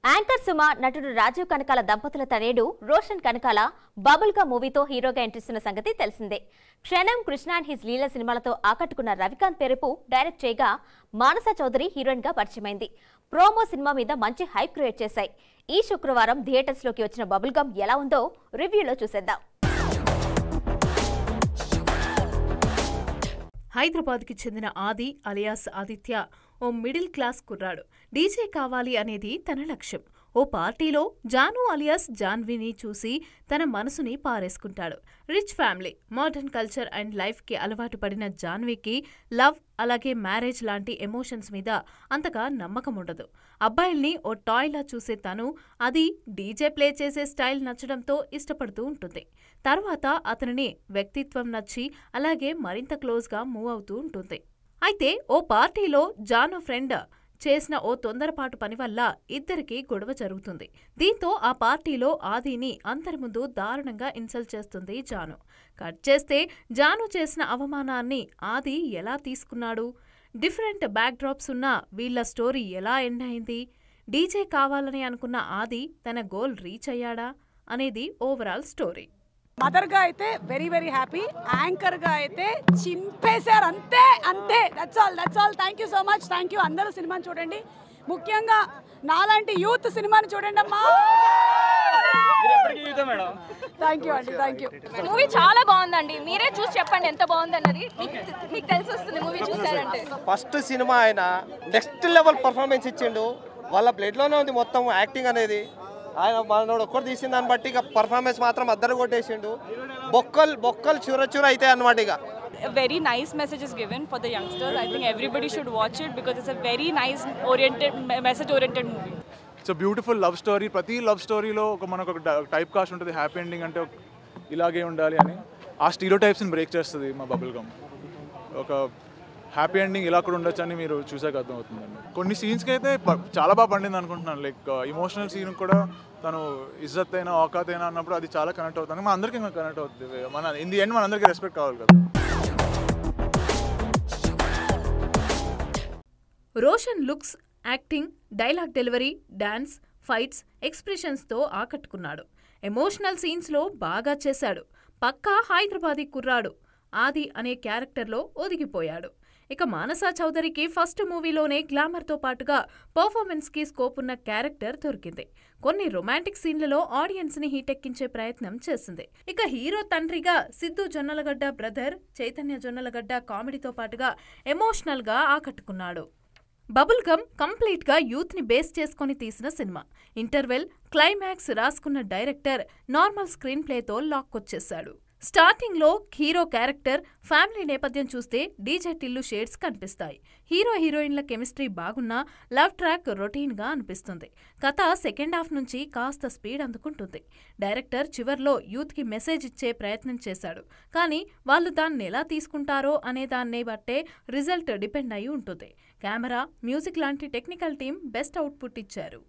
Anchor Suma నటుడు రాజీవ్ కనకాల దంపతుల తనయుడు రోషన్ కనకాల బబుల్ గమ్ మూవీతో హీరోగా ఎంట్రిస్తున్న సంగతి తెలిసిందే. క్షణం కృష్ణ అండ్ హిస్ లీల సినిమాలతో ఆకట్టుకున్న రవికాంత్ పేరుపు డైరెక్ట్ చేయగా మానస చౌదరి హీరోయిన్ గా పరిచయమైంది. ప్రోమో సినిమా మీద మంచి హైప్ క్రియేట్ చేశాయి. ఈ శుక్రవారం థియేటర్స్ లోకి వచ్చిన బబుల్ గమ్ ఎలా ఉందో రివ్యూలో చూసేద్దాం. హైదరాబాద్కి చెందిన ఆది అలియాస్ ఆదిత్య ఓ మిడిల్ క్లాస్ కుర్రాడు. డీజే కావాలి అనేది తన లక్ష్యం. ఓ పార్టీలో జాను అలియాస్ జాన్వీని చూసి తన మనసుని పారేసుకుంటాడు. Rich family, modern culture and లైఫ్కి అలవాటు పడిన జాన్వీకి లవ్ అలాగే మ్యారేజ్ లాంటి ఎమోషన్స్ మీద అంతగా నమ్మకం ఉండదు. అబ్బాయిల్ని ఓ టాయ్లా చూసే తను అది డీజే ప్లే చేసే స్టైల్ నచ్చడంతో ఇష్టపడుతూ ఉంటుంది. తర్వాత అతనిని వ్యక్తిత్వం నచ్చి అలాగే మరింత క్లోజ్గా మూవ్ అవుతూ ఉంటుంది. అయితే ఓ పార్టీలో జాను ఫ్రెండ్ చేసిన ఓ తొందరపాటు పని వల్ల ఇద్దరికీ గొడవ జరుగుతుంది. దీంతో ఆ పార్టీలో ఆదిని అందరి ముందు దారుణంగా ఇన్సల్ట్ చేస్తుంది జాను. కట్ చేస్తే జాను చేసిన అవమానాన్ని ఆది ఎలా తీసుకున్నాడు, డిఫరెంట్ బ్యాక్ డ్రాప్స్ ఉన్న వీళ్ల స్టోరీ ఎలా ఎండ్ అయింది, డీజే కావాలని అనుకున్న ఆది తన గోల్ రీచ్ అయ్యాడా అనేది ఓవరాల్ స్టోరీ. మదర్ గా అయితే వెరీ వెరీ హ్యాపీ, యాంకర్ గా అయితే చింపేశారు. అంతే అంతే, that's all. Thank you so much. Thank you. అందరూ సినిమాని చూడండి, ముఖ్యంగా నాలాంటి యూత్ సినిమాని చూడండి అమ్మా. థ్యాంక్ యూ అండి, థ్యాంక్ యూ. మూవీ చాలా బాగుందండి. మీరే చూసి చెప్పండి ఎంత బాగుంది అన్నది. మీకు తెలిసి వస్తుంది మూవీ చూసారంటే. ఫస్ట్ సినిమా ఆయన నెక్స్ట్ లెవెల్ పర్ఫార్మెన్స్ ఇచ్చిండు. వాళ్ళ బ్లడ్లోనే ఉంది మొత్తం యాక్టింగ్ అనేది. ఆయన మనోడు ఒక్కరు తీసిన దాన్ని బట్టి ఇక పర్ఫార్మెన్స్ మాత్రం అద్దరు కొట్టేసిండు. బొక్కలు చూర అయితే అన్నమాట. ఇక very nice message is given for the youngsters. I think everybody should watch it because it's a very nice message oriented movie. It's a beautiful love story. ప్రతి లవ్ స్టోరీలో మనకు ఒక టైప్ కాస్ట్ ఉంటుంది. హ్యాపీ ఎండింగ్ అంటే ఇలాగే ఉండాలి అని. ఆ స్టీరియోటైప్స్ని బ్రేక్ చేస్తుంది మా బబుల్ గమ్. ఒక హ్యాపీ ఎండింగ్ ఇలా కూడా ఉండొచ్చు అని మీరు చూసాక అర్థమవుతుందండి. కొన్ని సీన్స్కి అయితే చాలా బాగా పండింది అనుకుంటున్నాను. లైక్ ఇమోషనల్ సీన్ కూడా తను ఇజ్జత్ అయినా ఔకాత్ అయినా అన్నప్పుడు అది చాలా కనెక్ట్ అవుతుంది. మన అందరికీ కనెక్ట్ అవుతుంది. మన ఇన్ ది ఎండ్ మన అందరికీ రెస్పెక్ట్ కావాలి కదా. Roshan looks, acting, dialogue delivery, dance, fights, ఎక్స్ప్రెషన్స్తో ఆకట్టుకున్నాడు. ఎమోషనల్ సీన్స్లో బాగా చేశాడు. పక్కా హైదరాబాదీ కుర్రాడు. ఆది అనే క్యారెక్టర్లో ఒదిగిపోయాడు. ఇక మానస చౌదరికి ఫస్ట్ మూవీలోనే గ్లామర్తో పాటుగా పర్ఫార్మెన్స్కి స్కోప్ ఉన్న క్యారెక్టర్ దొరికింది. కొన్ని రొమాంటిక్ సీన్లలో ఆడియన్స్ని హీటెక్కించే ప్రయత్నం చేసింది. ఇక హీరో తండ్రిగా సిద్ధు జొన్నలగడ్డ బ్రదర్ చైతన్య జొన్నలగడ్డ కామెడీతో పాటుగా ఎమోషనల్గా ఆకట్టుకున్నాడు. బబుల్ గమ్ కంప్లీట్గా యూత్ని బేస్ చేసుకుని తీసిన సినిమా. ఇంటర్వెల్, క్లైమాక్స్ రాసుకున్న డైరెక్టర్ నార్మల్ స్క్రీన్ ప్లేతో లాక్కొచ్చేశాడు. స్టార్టింగ్లో హీరో క్యారెక్టర్, ఫ్యామిలీ నేపథ్యం చూస్తే డీజే టిల్లు షేడ్స్ కనిపిస్తాయి. హీరో హీరోయిన్ల కెమిస్ట్రీ బాగున్నా లవ్ ట్రాక్ రొటీన్గా అనిపిస్తుంది. కథ సెకండ్ హాఫ్ నుంచి కాస్త స్పీడ్ అందుకుంటుంది. డైరెక్టర్ చివర్లో యూత్కి మెసేజ్ ఇచ్చే ప్రయత్నం చేశాడు. కానీ వాళ్ళు దాన్ని ఎలా తీసుకుంటారో అనే దాన్నే బట్టే రిజల్ట్ డిపెండ్ అయి ఉంటుంది. కెమెరా, మ్యూజిక్ లాంటి టెక్నికల్ టీం బెస్ట్ అవుట్పుట్ ఇచ్చారు.